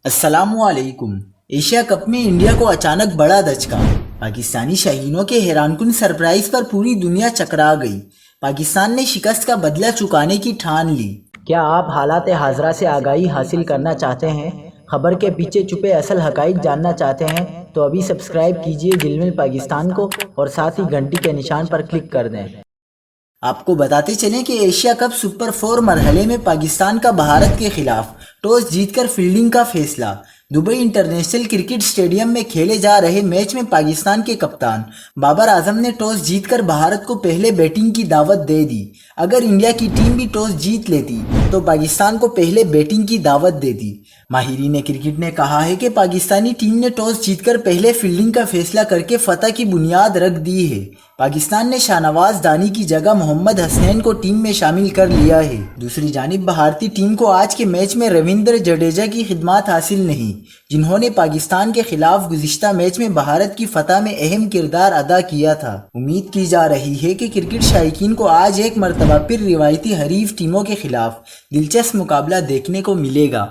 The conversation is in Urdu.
السلام علیکم۔ ایشیا کپ میں انڈیا کو اچانک بڑا دھچکا، پاکستانی شاہینوں کے حیران کن سرپرائز پر پوری دنیا چکرا گئی۔ پاکستان نے شکست کا بدلہ چکانے کی ٹھان لی۔ کیا آپ حالات حاضرہ سے آگاہی حاصل کرنا چاہتے ہیں؟ خبر کے پیچھے چھپے اصل حقائق جاننا چاہتے ہیں تو ابھی سبسکرائب کیجئے دل مل پاکستان کو اور ساتھ ہی گھنٹی کے نشان پر کلک کر دیں۔ آپ کو بتاتے چلیں کہ ایشیا کپ سپر 4 مرحلے میں پاکستان کا بھارت کے خلاف ٹاس جیت کر فیلڈنگ کا فیصلہ۔ دبئی انٹرنیشنل کرکٹ اسٹیڈیم میں کھیلے جا رہے میچ میں پاکستان کے کپتان بابر اعظم نے ٹاس جیت کر بھارت کو پہلے بیٹنگ کی دعوت دے دی۔ اگر انڈیا کی ٹیم بھی ٹاس جیت لیتی تو پاکستان کو پہلے بیٹنگ کی دعوت دیتی۔ ماہرین کرکٹ نے کہا ہے کہ پاکستانی ٹیم نے ٹاس جیت کر پہلے فیلڈنگ کا فیصلہ کر کے فتح کی بنیاد رکھ دی ہے۔ پاکستان نے شاہنواز دانی کی جگہ محمد حسنین کو ٹیم میں شامل کر لیا ہے۔ دوسری جانب بھارتی ٹیم کو آج کے میچ میں رویندر جڈیجا کی خدمات حاصل نہیں، جنہوں نے پاکستان کے خلاف گزشتہ میچ میں بھارت کی فتح میں اہم کردار ادا کیا تھا۔ امید کی جا رہی ہے کہ کرکٹ شائقین کو آج ایک مرتبہ پھر روایتی حریف ٹیموں کے خلاف دلچسپ مقابلہ دیکھنے کو ملے گا۔